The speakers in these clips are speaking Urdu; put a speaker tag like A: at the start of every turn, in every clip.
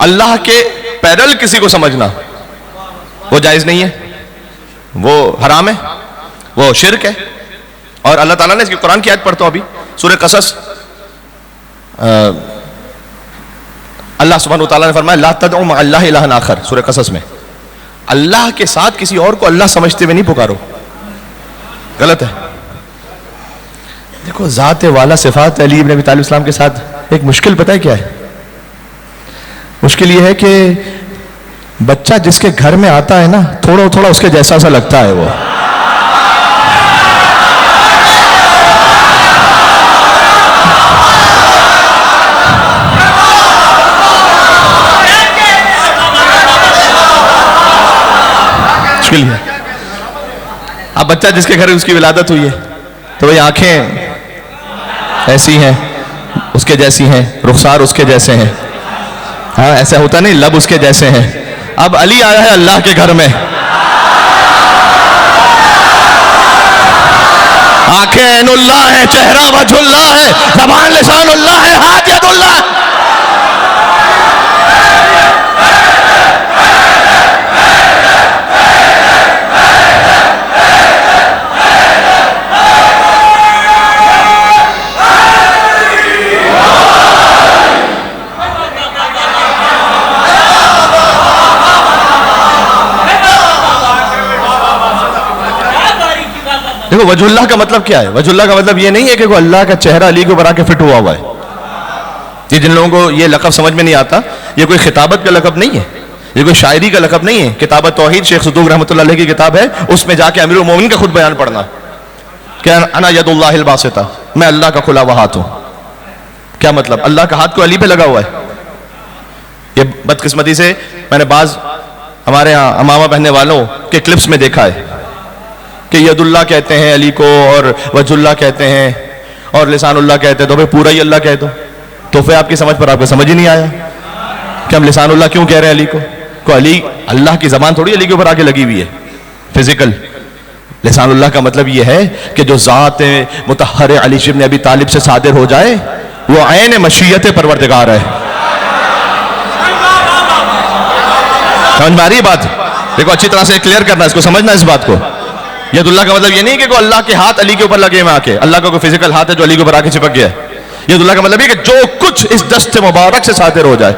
A: اللہ کے پیرل کسی کو سمجھنا وہ جائز نہیں ہے، وہ حرام ہے، وہ شرک ہے. اور اللہ تعالیٰ نے اس کی قرآن کی آیت پڑھتا ہوں ابھی سورہ قصص، اللہ سبحانہ وتعالیٰ نے فرمایا لا تدعوا مع اللہ الہا آخر. سورہ قصص میں اللہ کے ساتھ کسی اور کو اللہ سمجھتے ہوئے نہیں پکارو، غلط ہے. دیکھو ذات والا صفات علی ابن ابی طالب السلام کے ساتھ ایک مشکل پتہ ہے کیا ہے؟ مشکل یہ ہے کہ بچہ جس کے گھر میں آتا ہے نا تھوڑا تھوڑا اس کے جیسا سا لگتا ہے وہ. مشکل ہے. اب بچہ جس کے گھر اس کی ولادت ہوئی ہے تو وہی آنکھیں ایسی ہیں اس کے جیسی ہیں، رخسار اس کے جیسے ہیں، ہاں ایسا ہوتا نہیں، لب اس کے جیسے ہیں. اب علی آیا ہے اللہ کے گھر میں، آنکھیں عین اللہ ہے، چہرہ وجہ اللہ ہے، زبان لسان اللہ ہے، ہاتھ ید اللہ ہے. دیکھو وجہ اللہ کا مطلب کیا ہے؟ وجہ اللہ کا مطلب یہ نہیں ہے کہ کوئی اللہ کا چہرہ علی کے اوپر آ کے فٹ ہوا ہوا ہے. یہ جن لوگوں کو یہ لقب سمجھ میں نہیں آتا، یہ کوئی خطابت کا لقب نہیں ہے، یہ کوئی شاعری کا لقب نہیں ہے. کتاب توحید شیخ صدوق رحمۃ اللہ علیہ کی کتاب ہے، اس میں جا کے امیر المومنین کا خود بیان پڑھنا کہ انا ید اللہ الباسطہ، میں اللہ کا کھلا ہوا ہاتھ ہوں. کیا مطلب؟ اللہ کا ہاتھ کو علی پہ لگا ہوا ہے. یہ بدقسمتی سے میں نے بعض ہمارے ہاں امامہ پہننے والوں کے کلپس میں دیکھا ہے کہ ید اللہ کہتے ہیں علی کو اور وجہ اللہ کہتے ہیں اور لسان اللہ کہتے ہیں، تو بھئی پورا ہی اللہ کہہ دو. تو پھر آپ کی سمجھ پر آپ کو سمجھ ہی نہیں آیا کہ ہم لسان اللہ کیوں کہہ رہے ہیں علی کو علی اللہ کی زبان تھوڑی علی کے اوپر آ کے لگی ہوئی ہے فزیکل. لسان اللہ کا مطلب یہ ہے کہ جو ذات مطہر علی ابن ابی طالب سے صادر ہو جائے وہ عین مشیت پروردگار ہے. سمجھ میں آ رہی ہے بات؟ دیکھو اچھی طرح سے کلیئر کرنا، اس کو سمجھنا. اس بات کو ید اللہ کا مطلب یہ نہیں کہ کوئی اللہ کے ہاتھ علی کے اوپر لگے میں آ کے، اللہ کا کوئی فزیکل ہاتھ ہے جو علی کے اوپر آ کے چپک گیا ہے. ید اللہ کا مطلب یہ کہ جو کچھ اس دست مبارک سے صادر ہو جائے.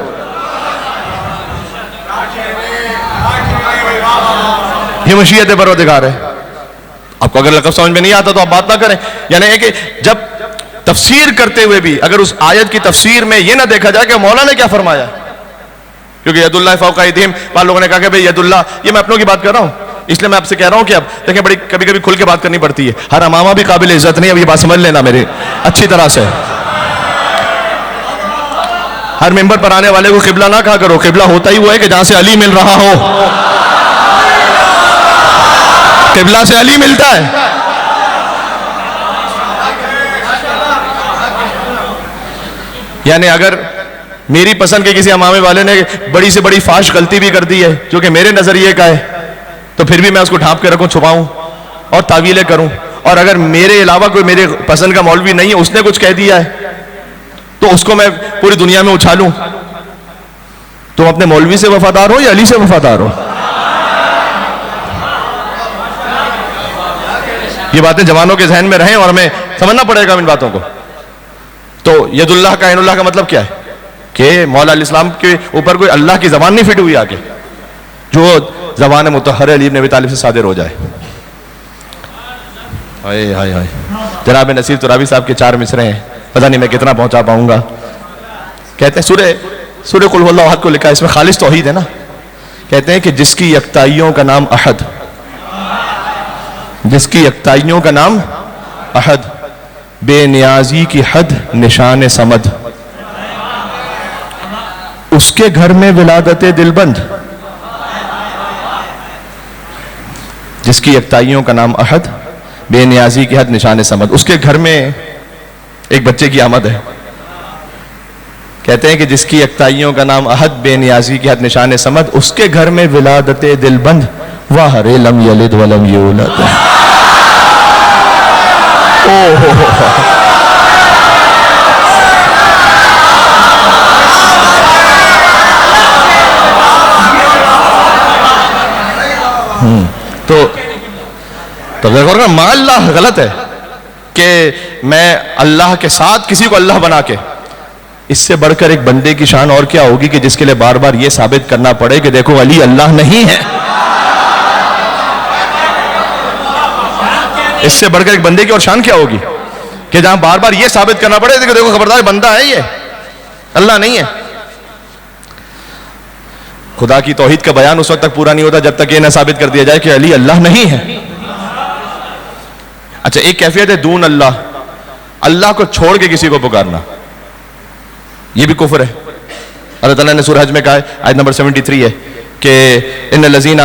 A: یہ مشیت پروردگار ہے. آپ کو اگر لقب سمجھ میں نہیں آتا تو آپ بات نہ کریں. یعنی کہ جب تفسیر کرتے ہوئے بھی اگر اس آیت کی تفسیر میں یہ نہ دیکھا جائے کہ مولا نے کیا فرمایا، کیونکہ ید اللہ فوق ایدیہم، بعض لوگوں نے کہا کہ بھئی ید اللہ، یہ میں اپنوں کی بات کر رہا ہوں، اس لیے میں آپ سے کہہ رہا ہوں کہ اب دیکھیں بڑی کبھی کبھی کھل کے بات کرنی پڑتی ہے. ہر امامہ بھی قابل عزت نہیں، اب یہ بات سمجھ لینا میرے اچھی طرح سے. ہر ممبر پر آنے والے کو قبلہ نہ کہا کرو، قبلہ ہوتا ہی وہ ہے کہ جہاں سے علی مل رہا ہو. قبلہ سے علی ملتا ہے. یعنی اگر میری پسند کے کسی امامے والے نے بڑی سے بڑی فاش غلطی بھی کر دی ہے جو کہ میرے نظریے کا ہے تو پھر بھی میں اس کو ڈھانپ کے رکھوں، چھپاؤں اور تعویلیں کروں. اور اگر میرے علاوہ کوئی میرے پسند کا مولوی نہیں ہے، اس نے کچھ کہہ دیا ہے تو اس کو میں پوری دنیا میں اچھالوں. تم اپنے مولوی سے وفادار ہو یا علی سے وفادار ہو؟ یہ باتیں جوانوں کے ذہن میں رہیں اور ہمیں سمجھنا پڑے گا ان باتوں کو. تو ید اللہ کا عین اللہ کا مطلب کیا ہے؟ کہ مولا علیہ السلام کے اوپر کوئی اللہ کی زبان نہیں فٹ ہوئی آگے، جو زبان مطہر علی ابن ابی طالب سے صادر ہو جائے. ہائے ہائے ہائے. جناب نصیر ترابی صاحب کے 4 مصرے ہیں، پتہ نہیں میں کتنا پہنچا پاؤں گا. کہتے ہیں سورہ قل هو اللہ احد کو لکھا ہے، اس میں خالص توحید ہے نا. کہتے ہیں کہ جس کی یکتائیوں کا نام احد، جس کی یکتائیوں کا نام احد، بے نیازی کی حد نشان صمد، اس کے گھر میں ولادت دلبند. جس کی یکتائیوں کا نام احد، بے نیازی کی حد نشان صمد، اس کے گھر میں ایک بچے کی آمد ہے. کہتے ہیں کہ جس کی یکتائیوں کا نام احد، بے نیازی کی حد نشان صمد، اس کے گھر میں ولادت دلبند، واہ رے لم یلد ولم یولد. تو دیکھو نا ما اللہ غلط ہے کہ میں اللہ کے ساتھ کسی کو اللہ بنا کے. اس سے بڑھ کر ایک بندے کی شان اور کیا ہوگی کہ جس کے لیے بار بار یہ ثابت کرنا پڑے کہ دیکھو علی اللہ نہیں ہے. اس سے بڑھ کر ایک بندے کی اور شان کیا ہوگی کہ جہاں بار بار یہ ثابت کرنا پڑے کہ دیکھو خبردار بندہ ہے یہ اللہ نہیں ہے. خدا کی توحید کا بیان اس وقت تک پورا نہیں ہوتا جب تک یہ نہ ثابت کر دیا جائے کہ علی اللہ نہیں ہے. اچھا ایک کیفیت ہے دون اللہ, اللہ کو چھوڑ کے کسی کو پکارنا, یہ بھی کفر ہے. اللہ تعالیٰ نے سورہ حج میں کہا ہے, آیت نمبر 73 ہے کہ ان الذین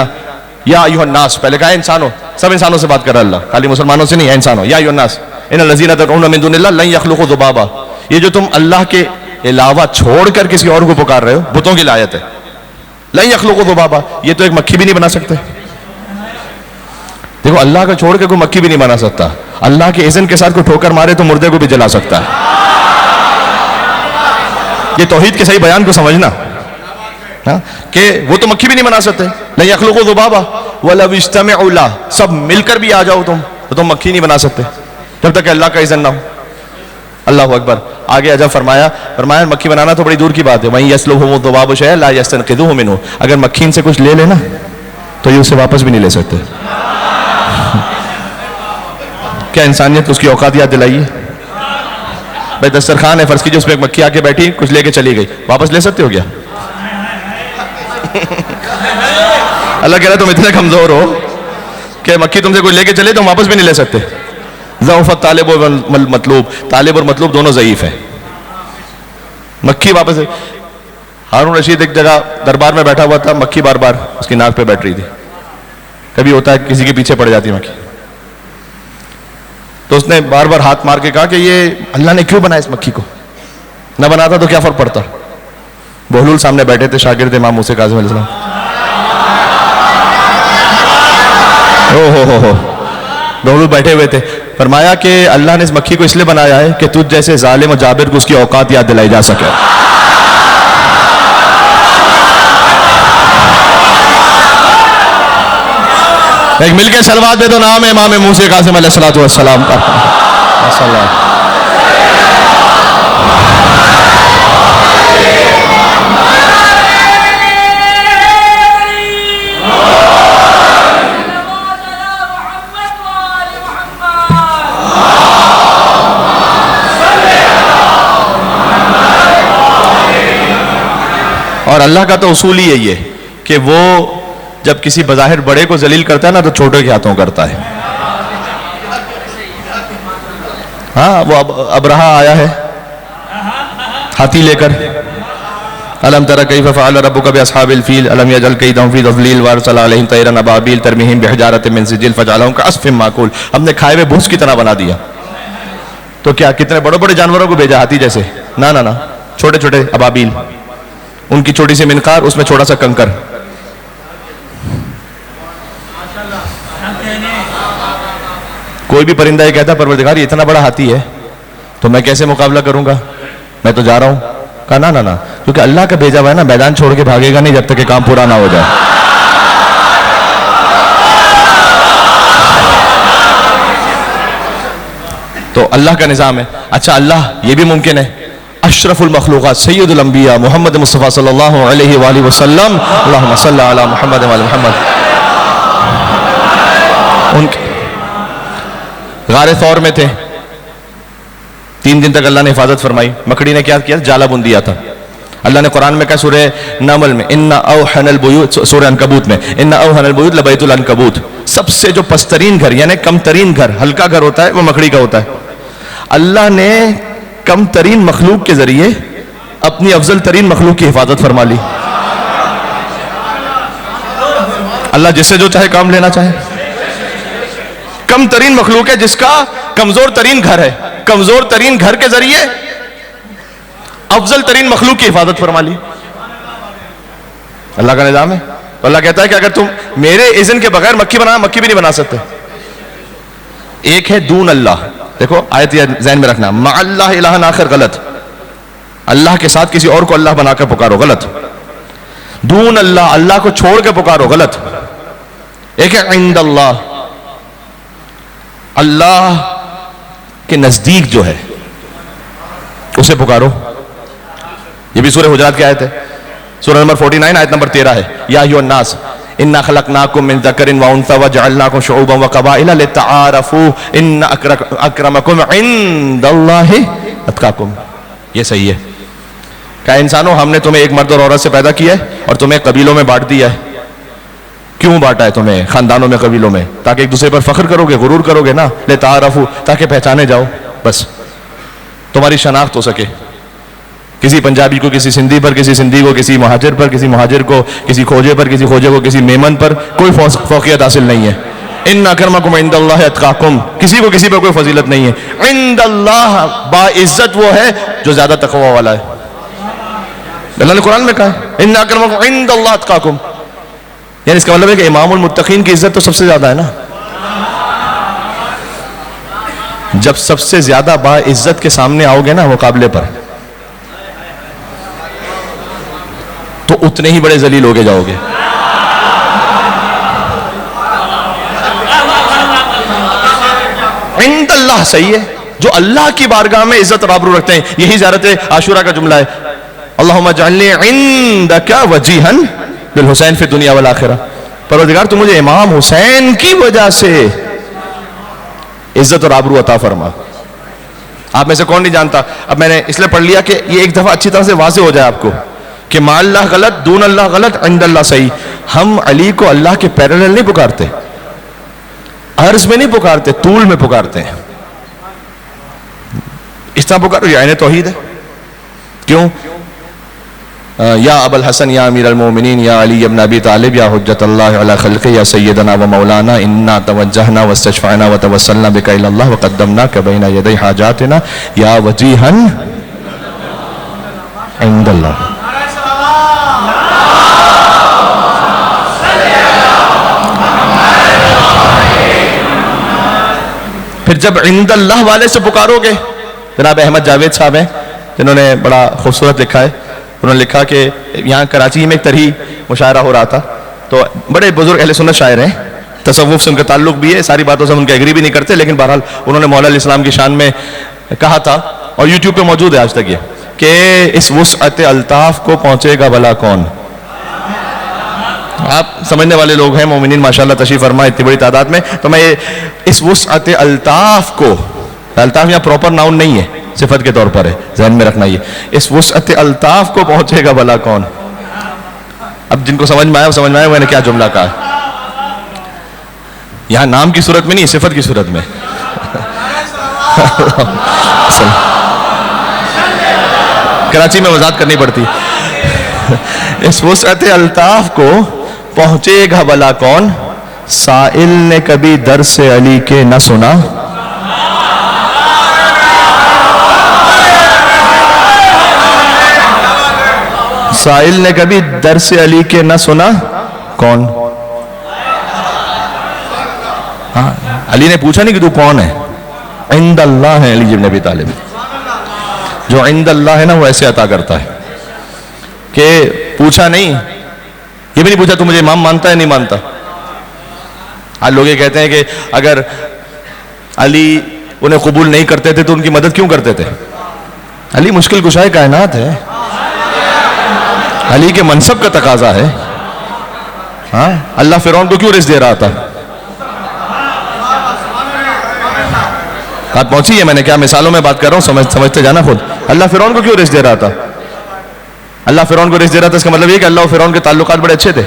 A: یا ایھا الناس, پہلے کہا ہے انسانوں, سب انسانوں سے بات کر رہا اللہ, خالی مسلمانوں سے نہیں ہے, انسانوں. یا ایھا الناس ان الذین تدعون من دون اللہ لن یخلقوا ذبابا, یہ جو تم اللہ کے علاوہ چھوڑ کر کسی اور کو پکار رہے ہو, بتوں کی آیت ہے. لن یخلقوا ذبابا, یہ تو ایک مکھی بھی نہیں بنا سکتے. دیکھو اللہ کو چھوڑ کے کوئی مکھی بھی نہیں بنا سکتا, اللہ کے اذن کے ساتھ کوئی ٹھوکر مارے تو مردے کو بھی جلا سکتا ہے. یہ توحید کے صحیح بیان کو سمجھنا کہ وہ تو مکھی بھی نہیں بنا سکتے. لن یخلقوا ذبابا ولو اجتمعوا له, سب مل کر بھی آ جاؤ تو تم مکھی نہیں بنا سکتے جب تک کہ اللہ کا اذن نہ ہو. اللہ اکبر. آگے عجب فرمایا مکھی بنانا تو بڑی دور کی بات ہے. وَإِن يَسْلُبْهُمُ الذُّبَابُ شَيْئًا لَا يَسْتَنقِذُوهُ مِنْهُ, اگر مکھی ان سے کچھ لے لینا تو یہ اسے واپس بھی نہیں لے سکتے. کیا انسانیت اس کی اوقات یاد دلائیے. بھائی دسترخوان ہے, فرض کیجیے اس پہ ایک مکھی آ کے بیٹھی, کچھ لے کے چلی گئی, واپس لے سکتے ہو کیا؟ اللہ کہہ رہا ہے تم اتنے کمزور ہو کہ مکھی تم سے کوئی لے کے چلے تم واپس بھی نہیں لے سکتے. ضعف الطالب والمطلوب, طالب اور مطلوب دونوں ضعیف ہیں. مکھی واپس, ہارون رشید ایک جگہ دربار میں بیٹھا ہوا تھا, مکھی بار بار اس کی ناک پہ بیٹھ رہی تھی. کبھی ہوتا ہے کسی کے پیچھے پڑ جاتی مکھی, تو اس نے بار بار ہاتھ مار کے کہا کہ یہ اللہ نے کیوں بنایا اس مکھی کو, نہ بناتا تو کیا فرق پڑتا. بہلول سامنے بیٹھے تھے, شاگرد امام موسیٰ کاظم علیہ السلام. بہلول بیٹھے ہوئے تھے, فرمایا کہ اللہ نے اس مکھی کو اس لیے بنایا ہے کہ تجھ جیسے ظالم و جابر کو اس کی اوقات یاد دلائی جا سکے. ایک مل کے صلوات دے دو, نام ہے امام موسیٰ کاظم علیہ السلام کا. اور اللہ کا تو اصول ہی یہی ہے کہ وہ جب کسی بظاہر بڑے کو ذلیل کرتا ہے نا تو چھوٹے کے ہاتھوں کرتا ہے. ہاں وہ ابرہا آیا ہے ہاتھی لے کر, الم تر کیف فعل ربک باصحاب الفیل الم یجعل کیدہم فی تضلیل وارسل علیہم طیرا ابابیل ترمیہم بحجارۃ من سجیل فجعلہم کعصف مأکول, ہم نے کھائے ہوئے بھوس کی طرح بنا دیا. تو کیا کتنے بڑے بڑے جانوروں کو بھیجا ہاتھی جیسے؟ نہ چھوٹے چھوٹے ابابیل, ان کی چھوٹی سی منقار, اس میں چھوٹا سا کنکر. کوئی بھی پرندہ یہ کہتا پروردگار یہ اتنا بڑا ہاتھی ہے تو میں کیسے مقابلہ کروں گا, میں تو جا رہا ہوں. کہا نہ, کیونکہ اللہ کا بھیجا ہوا ہے نا, میدان چھوڑ کے بھاگے گا نہیں جب تک کہ کام پورا نہ ہو جائے. تو اللہ کا نظام ہے. اچھا اللہ یہ بھی ممکن ہے, اشرف المخلوقات سید الانبیاء محمد مصطفیٰ صلی اللہ علیہ وآلہ وسلم, اللہم صلی علی محمد وآل محمد, ان غار ثور میں تھے, 3 دن تک اللہ نے حفاظت فرمائی. مکڑی نے کیا کیا؟ جالا بن دیا تھا. اللہ نے قرآن میں کہا سورہ نمل میں, ان اوحن البیوت, سورہ عنکبوت میں ان اوحن البیوت لبیت العنکبوت, سب سے جو پسترین گھر یعنی کم ترین گھر, ہلکا گھر ہوتا ہے وہ مکڑی کا ہوتا ہے. اللہ نے کم ترین مخلوق کے ذریعے اپنی افضل ترین مخلوق کی حفاظت فرما لی. اللہ جس سے جو چاہے کام لینا چاہے. کم ترین مخلوق ہے جس کا کمزور ترین گھر ہے, کمزور ترین گھر کے ذریعے افضل ترین مخلوق کی حفاظت فرما لی. اللہ کا نظام ہے. تو اللہ کہتا ہے کہ اگر تم میرے اذن کے بغیر مکھی بنانا, مکھی بھی نہیں بنا سکتے. ایک ہے دون اللہ, دیکھو آیت یہ ذہن میں رکھنا, مع اللہ الہ آخر غلط, اللہ کے ساتھ کسی اور کو اللہ بنا کر پکارو غلط. دون اللہ, اللہ کو چھوڑ کے پکارو غلط. ایک ہے عند اللہ، اللہ کے نزدیک جو ہے اسے پکارو. یہ بھی سورہ حجرات کی آیت ہے، سورہ نمبر 49 آیت نمبر 13 ہے. یا ایھا الناس انا خلقناکم من ذکر و انثی وجعلناکم شعوبا وقبائل لتعارفوا ان اکرمکم عند اللہ اتقاکم. یہ صحیح ہے کہ انسانوں ہم نے تمہیں ایک مرد اور عورت سے پیدا کیا ہے اور تمہیں قبیلوں میں بانٹ دیا ہے. کیوں بانٹا ہے تمہیں خاندانوں میں، قبیلوں میں؟ تاکہ ایک دوسرے پر فخر کرو گے، غرور کرو گے نا. لتعارفوا، تاکہ پہچانے جاؤ، بس تمہاری شناخت ہو سکے. کسی پنجابی کو کسی سندھی پر، کسی سندھی کو کسی مہاجر پر، کسی مہاجر کو کسی کھوجے پر، کسی کھوجے کو کسی میمن پر کوئی فوقیت حاصل نہیں ہے. ان اکرمکم عند اللہ اتقاکم، کسی کو کسی پر کوئی فضیلت نہیں ہے. عند اللہ، باعزت وہ ہے جو زیادہ تقوی والا ہے. اللہ نے قرآن میں کہا ہے ان اکرمکم عند اللہ اتقاکم، یعنی اس کا مطلب ہے کہ امام المتقین کی عزت تو سب سے زیادہ ہے نا. جب سب سے زیادہ باعزت کے سامنے آؤ گے نا مقابلے پر، تو اتنے ہی بڑے ذلیل ہو کے جاؤ گے. عند اللہ صحیح ہے، جو اللہ کی بارگاہ میں عزت اور آبرو رکھتے ہیں. یہی زیارت عاشورہ کا جملہ ہے، اللہم اجعلنی عندک وجیہا للحسین فی الدنیا والآخرہ. پروردگار تو مجھے امام حسین کی وجہ سے عزت اور آبرو عطا فرما. آپ میں سے کون نہیں جانتا، اب میں نے اس لیے پڑھ لیا کہ یہ ایک دفعہ اچھی طرح سے واضح ہو جائے آپ کو کہ ما اللہ غلط، دون اللہ غلط، عند اللہ صحیح. ہم علی کو اللہ کے پیرالل نہیں پکارتے، عرض میں نہیں پکارتے، طول میں پکارتے ہیں. اس طرح پکارو، یہ عین توحید ہے. کیوں؟ یا ابا الحسن یا امیر المومنین یا علی ابن ابی طالب یا حجت اللہ علی خلقہ یا سیدنا و مولانا انا توجہنا واستشفعنا وتوسلنا بک الی اللہ وقدمناک بین یدی حاجاتنا یا وجیہا عند اللہ. پھر جب عند اللہ والے سے پکارو گے، جناب احمد جاوید صاحب ہیں جنہوں نے بڑا خوبصورت لکھا ہے، انہوں نے لکھا کہ یہاں کراچی میں ایک طرحی مشاعرہ ہو رہا تھا، تو بڑے بزرگ اہل سنت شاعر ہیں، تصوف سے ان کا تعلق بھی ہے، ساری باتوں سے ان کے ایگری بھی نہیں کرتے، لیکن بہرحال انہوں نے مولا علیہ السلام کی شان میں کہا تھا، اور یوٹیوب پہ موجود ہے آج تک یہ، کہ اس وسعت الطاف کو پہنچے گا بھلا کون. آپ سمجھنے والے لوگ ہیں، مومنین ماشاءاللہ تشریف فرما اتنی بڑی تعداد میں، تو میں اس وسعت الطاف کو، الطاف یہاں پراپر ناؤن نہیں ہے، صفت کے طور پر ہے، ذہن میں رکھنا. یہ اس وسعت الطاف کو پہنچے گا بھلا کون. اب جن کو سمجھ میں آیا وہ سمجھ میں آیا میں نے کیا جملہ کہا. یہاں نام کی صورت میں نہیں، صفت کی صورت میں. کراچی میں وضاحت کرنی پڑتی. اس وسعت الطاف کو پہنچے گا بھلا کون، سائل نے کبھی درس علی کے نہ سنا. سائل نے کبھی درس علی کے نہ سنا کون. ہاں علی نے پوچھا نہیں کہ تو کون ہے، عند اللہ ہے علی ابن ابی طالب. جو عند اللہ ہے نا وہ ایسے عطا کرتا ہے کہ پوچھا نہیں، یہ بھی نہیں پوچھا تو مجھے امام مانتا ہے نہیں مانتا. آج لوگ یہ کہتے ہیں کہ اگر علی انہیں قبول نہیں کرتے تھے تو ان کی مدد کیوں کرتے تھے. علی مشکل کشائے کائنات ہے، علی کے منصب کا تقاضا ہے. ہاں اللہ فرعون کو کیوں رزق دے رہا تھا. بات پہنچی ہے، میں نے کیا مثالوں میں بات کر رہا ہوں، سمجھتے جانا خود. اللہ فرعون کو کیوں رزق دے رہا تھا. اللہ فرعون کو رزق دے رہا تھا، اس کا مطلب یہ کہ اللہ و فرعون کے تعلقات بڑے اچھے تھے.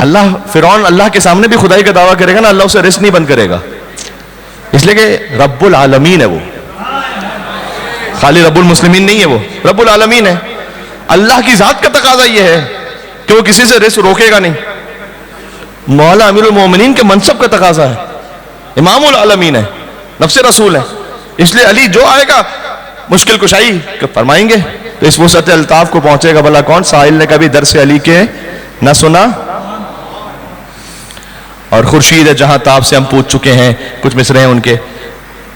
A: اللہ فرعون اللہ کے سامنے بھی خدائی کا دعویٰ کرے گا نا، اللہ اسے رزق نہیں بند کرے گا، اس لیے کہ رب العالمین ہے وہ، خالی رب المسلمین نہیں ہے، وہ رب العالمین ہے. اللہ کی ذات کا تقاضا یہ ہے کہ وہ کسی سے رزق روکے گا نہیں. مولا امیر المومنین کے منصب کا تقاضا ہے، امام العالمین ہے، نفس رسول ہے. اس لیے علی جو آئے گا مشکل کشائی فرمائیں گے. تو اس وسعت الطاف کو پہنچے گا بھلا کون، سائل نے کبھی درس علی کے نہ سنا. اور خورشید جہاں تاب سے ہم پوچھ چکے ہیں، کچھ مصرے ہیں ان کے.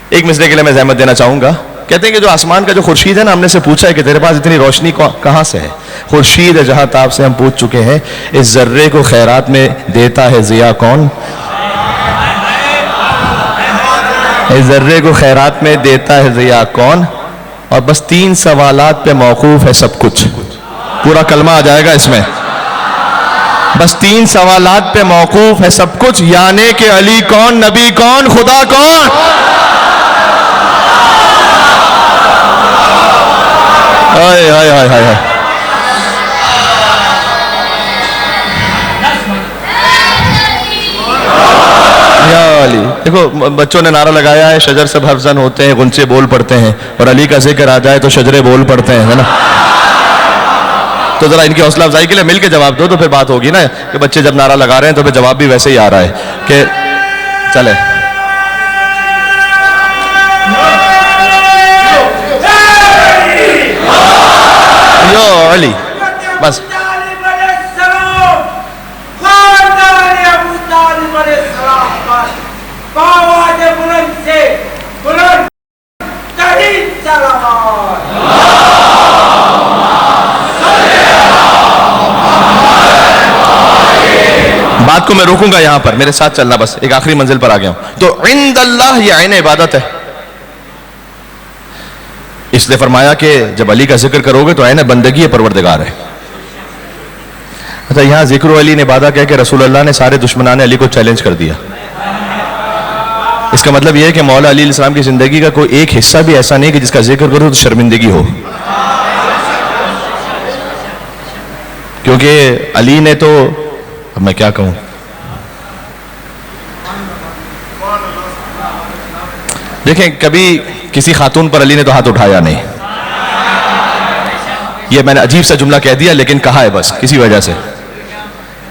A: ایک مصرے کے لیے میں زحمت دینا چاہوں گا. کہتے ہیں کہ جو آسمان کا جو خورشید ہے نا، ہم نے سے پوچھا ہے کہ تیرے پاس اتنی روشنی کہاں سے ہے؟ خورشید جہاں تاب سے ہم پوچھ چکے ہیں، اس ذرے کو خیرات میں دیتا ہے ضیاء کون؟ اس ذرے کو خیرات میں دیتا ہے ضیاء کون؟ اور بس 3 سوالات پہ موقوف ہے سب کچھ. پورا کلمہ آ جائے گا اس میں. بس 3 سوالات پہ موقوف ہے سب کچھ، یعنی کہ علی کون، نبی کون، خدا کون؟ ہائے ہائے ہائے ہائے. یا علی. دیکھو بچوں نے نعرہ لگایا ہے، شجر سے حرفزن ہوتے ہیں، غنچے بول پڑتے ہیں، اور علی کا ذکر آ جائے تو شجرے بول پڑتے ہیں، ہے نا؟ تو ذرا ان کی حوصلہ افزائی کے لیے مل کے جواب دو تو پھر بات ہوگی نا، کہ بچے جب نعرہ لگا رہے ہیں تو پھر جواب بھی ویسے ہی آ رہا ہے کہ چلے. یو علی. بس بات کو میں روکوں گا یہاں پر، میرے ساتھ چلنا، بس ایک آخری منزل پر آ گیا ہوں. تو عند اللہ یہ عین عبادت ہے. اس لیے فرمایا کہ جب علی کا ذکر کرو گے تو عین بندگی پروردگار ہے. اچھا یہاں ذکر علی نے وعدہ کہہ کہ رسول اللہ نے سارے دشمنان علی کو چیلنج کر دیا. اس کا مطلب یہ ہے کہ مولا علی علیہ السلام کی زندگی کا کوئی ایک حصہ بھی ایسا نہیں کہ جس کا ذکر کرو تو شرمندگی ہو. کیونکہ علی نے تو، اب میں کیا کہوں، دیکھیں کبھی کسی خاتون پر علی نے تو ہاتھ اٹھایا نہیں. یہ میں نے عجیب سا جملہ کہہ دیا لیکن کہا ہے بس کسی وجہ سے.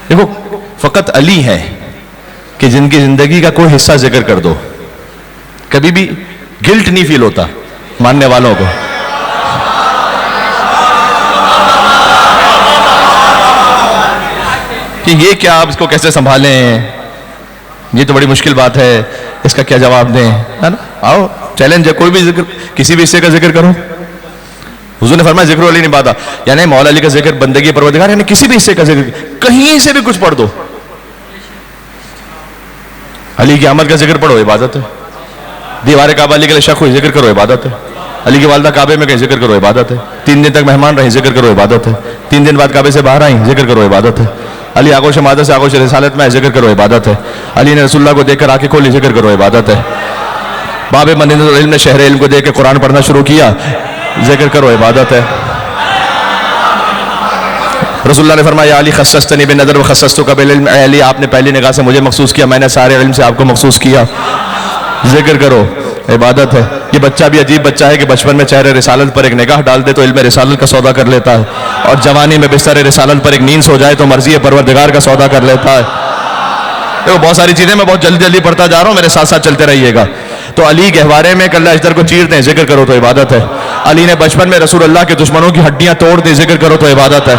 A: دیکھو فقط علی ہے کہ جن کی زندگی کا کوئی حصہ ذکر کر دو کبھی بھی گلٹ نہیں فیل ہوتا ماننے والوں کو. کہ یہ کیا، آپ اس کو کیسے سنبھالیں، یہ تو بڑی مشکل بات ہے، اس کا کیا جواب دیں، ہے نا؟ آؤ چیلنج ہے، کوئی بھی ذکر، کسی بھی حصے کا ذکر کرو. حضور نے فرمایا ذکر علی نہیں بادا، یعنی مولا علی کا ذکر بندگی پروردگار، یعنی کسی بھی حصے کا ذکر، کہیں سے بھی کچھ پڑھ دو. علی کی آمد کا ذکر پڑھو، عبادت ہے. دیوار کعبہ علی کے لیے شق ہوئی، ذکر کرو، عبادت ہے. علی کی والدہ کعبے میں گئی، ذکر کرو، عبادت ہے. 3 دن تک مہمان رہی، ذکر کرو، عبادت ہے. 3 دن بعد کعبے سے باہر آئیں، ذکر کرو، عبادت ہے. علی آغوش مادہ سے آغوش رسالت میں ہے، ذکر کرو، عبادت ہے. علی نے رسول اللہ کو دیکھ کر آنکھیں کھولی، ذکر کرو، عبادت ہے. باب مدینہ العلم نے شہر علم کو دیکھ کے قرآن پڑھنا شروع کیا، ذکر کرو، عبادت ہے. رسول اللہ نے فرمایا علی خصصتنی بالنظر وخصصتک بالعلم، اے علی آپ نے پہلی نگاہ سے مجھے مخصوص کیا، میں نے سارے علم سے آپ کو مخصوص کیا، ذکر کرو، عبادت ہے. یہ بچہ بھی عجیب بچہ ہے کہ بچپن میں چہرے رسالت پر ایک نگاہ ڈال دے تو علم رسالت کا سودا کر لیتا ہے، اور جوانی میں بستر رسالت پر ایک نیند سو جائے تو مرضی پروردگار کا سودا کر لیتا ہے. دیکھو بہت ساری چیزیں میں بہت جلدی جلدی پڑھتا جا رہا ہوں، میرے ساتھ ساتھ چلتے رہیے گا. تو علی گہوارے میں کلہ اجدر کو چیرتے ہیں، ذکر کرو تو عبادت ہے. علی نے بچپن میں رسول اللہ کے دشمنوں کی ہڈیاں توڑ دی، ذکر کرو تو عبادت ہے.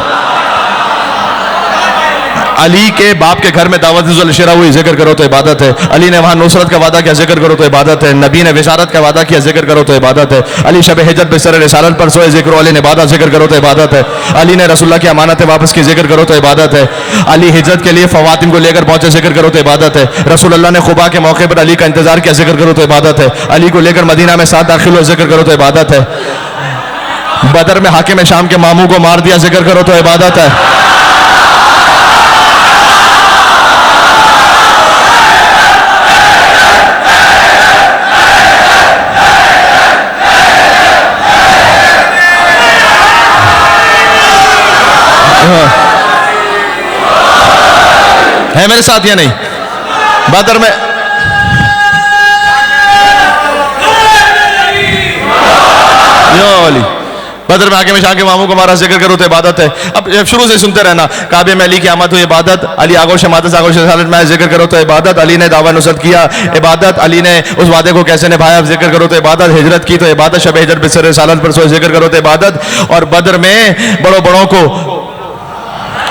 A: علی کے باپ کے گھر میں دعوت الشرا ہوئی، ذکر کرو تو عبادت ہے. علی نے وہاں نصرت کا وعدہ کیا، ذکر کرو تو عبادت ہے. نبی نے بشارت کا وعدہ کیا، ذکر کرو تو عبادت ہے. علی شب ہجرت بستر رسالت پر سوئے، ذکر علی نے وعدہ، ذکر کرو تو عبادت ہے. علی نے رسول اللہ کی امانتیں واپس کی، ذکر کرو تو عبادت ہے. علی ہجرت کے لیے خواتین کو لے کر پہنچے، ذکر کرو تو عبادت ہے. رسول اللہ نے خبا کے موقع پر علی کا انتظار کیا، ذکر کرو تو عبادت ہے. علی کو لے کر مدینہ میں ساتھ داخل ہوئے، ذکر کرو تو عبادت ہے. بدر میں حاکم شام کے ماموں کو مار دیا، ذکر کرو تو عبادت ہے. ہے میرے ساتھ یا نہیں؟ بدر میں بدر میں آگے میں شاہ کے ماموں کو مارا، ذکر کرو تو عبادت ہے. اب شروع سے سنتے رہنا. کعبے میں علی کی آمد ہوئی، عبادت. علی آغوش مادہ سے آغوش رسالت میں، ذکر کرو تو عبادت. علی نے دعویٰ نصرت کیا، عبادت. علی نے اس وعدے کو کیسے نبھایا، ذکر کرو تو عبادت. ہجرت کی تو عبادت. شب ہجرت بستر رسالت پر سوئے، ذکر کرو تو عبادت. اور بدر میں بڑوں کو